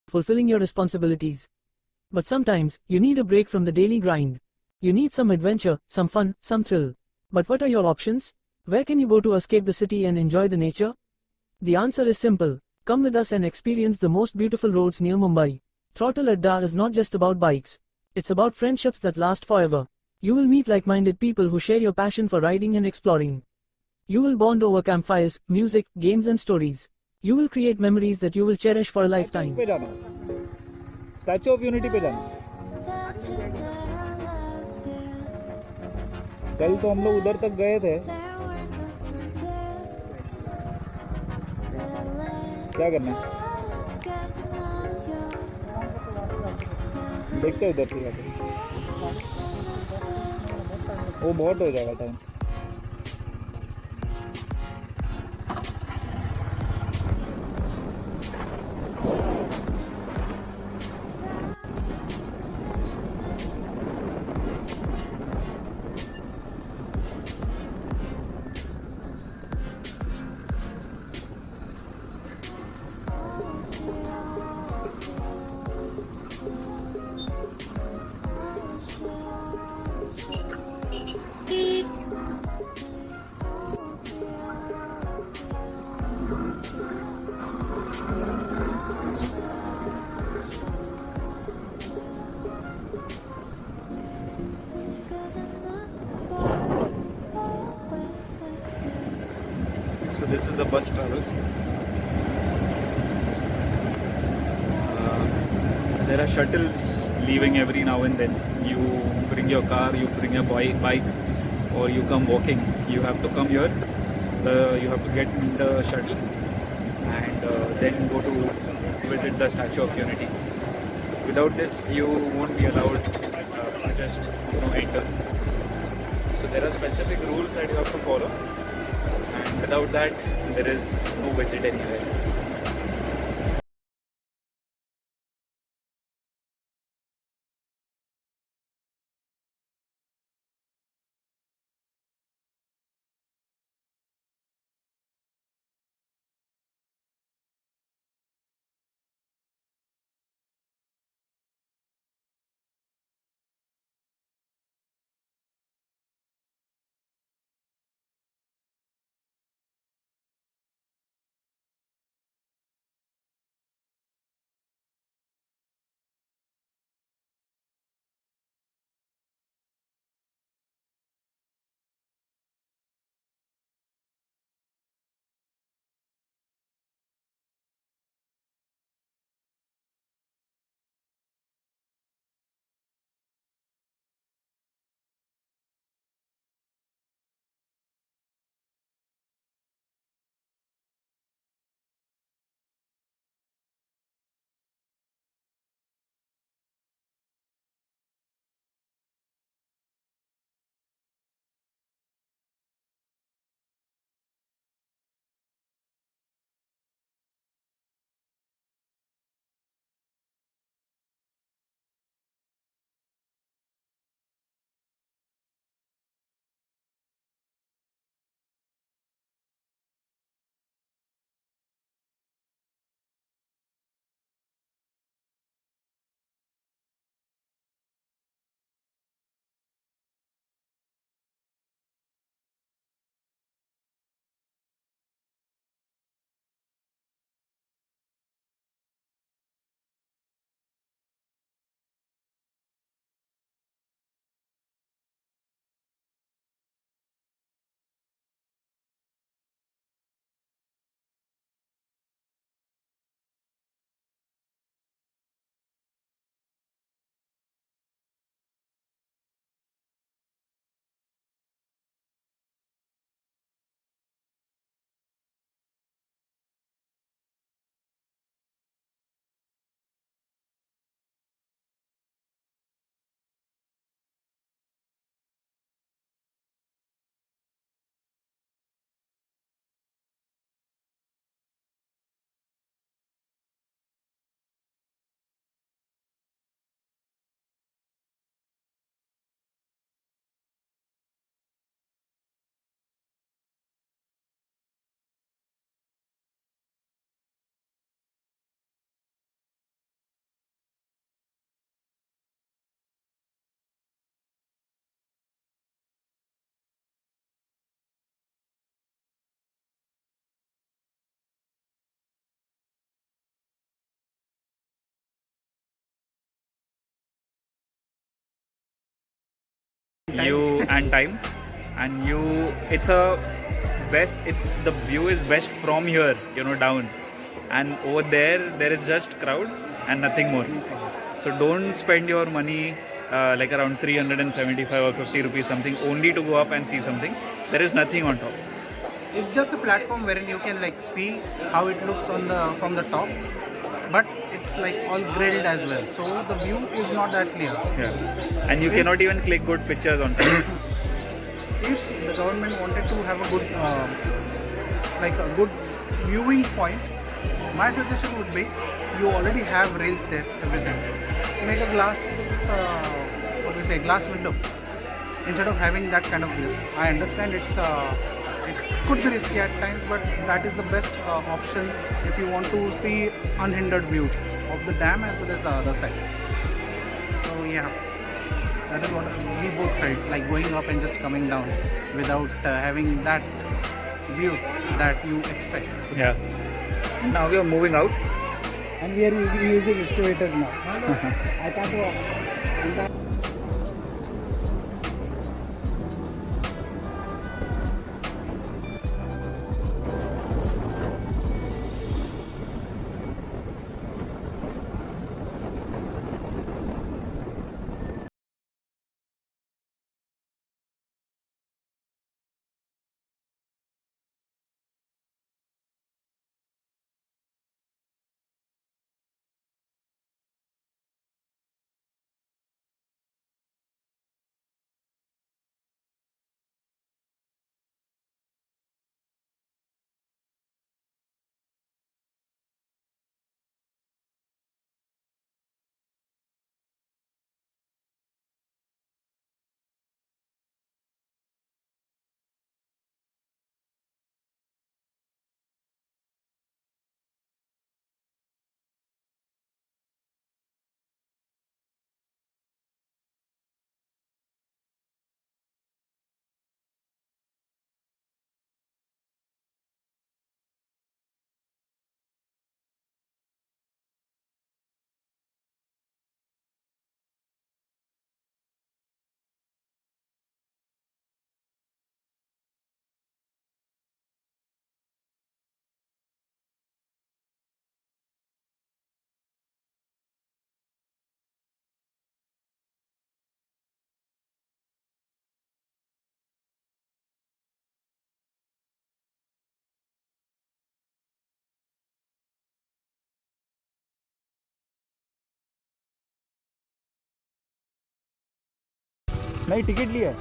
fulfilling your responsibilities. But sometimes, you need a break from the daily grind. You need some adventure, some fun, some thrill. But what are your options? Where can you go to escape the city and enjoy the nature? The answer is simple. Come with us and experience the most beautiful roads near Mumbai. Throttle Ladakh is not just about bikes. It's about friendships that last forever. You will meet like-minded people who share your passion for riding and exploring. You will bond over campfires, music, games and stories. You will create memories that you will cherish for a lifetime. Statue of unity पे जाना। कल तो हम लोग उधर तक गए थे। क्या करना है? देखते हैं उधर से जाकर। वो बहुत हो जाएगा time. So this is the bus travel. There are shuttles leaving every now and then. You bring your car, you bring your bike, or you come walking. You have to come here. You have to get in the shuttle and then go to visit the Statue of Unity. Without this, you won't be allowed to just enter. So there are specific rules that you have to follow. And without that, there is no visit anywhere. you and time, and you. It's a best. It's the view is best from here, down, and over there is just crowd and nothing more. So don't spend your money like around 375 or 50 rupees something only to go up and see something. There is nothing on top. It's just a platform wherein you can like see how it looks from the top, but it's like all grilled as well. So the view is not that clear. Yeah, and you cannot even click good pictures on top. If the government wanted to have a good a good viewing point, my suggestion would be you already have rails there, everything. Make a glass glass window instead of having that kind of view. I understand it could be risky at times, but that is the best option if you want to see unhindered view of the dam as well as the other side. So yeah, that is what we both felt, like going up and just coming down without having that view that you expect. Yeah. Now we are moving out. And we are using excavators now. I can't walk. नहीं ticket लिया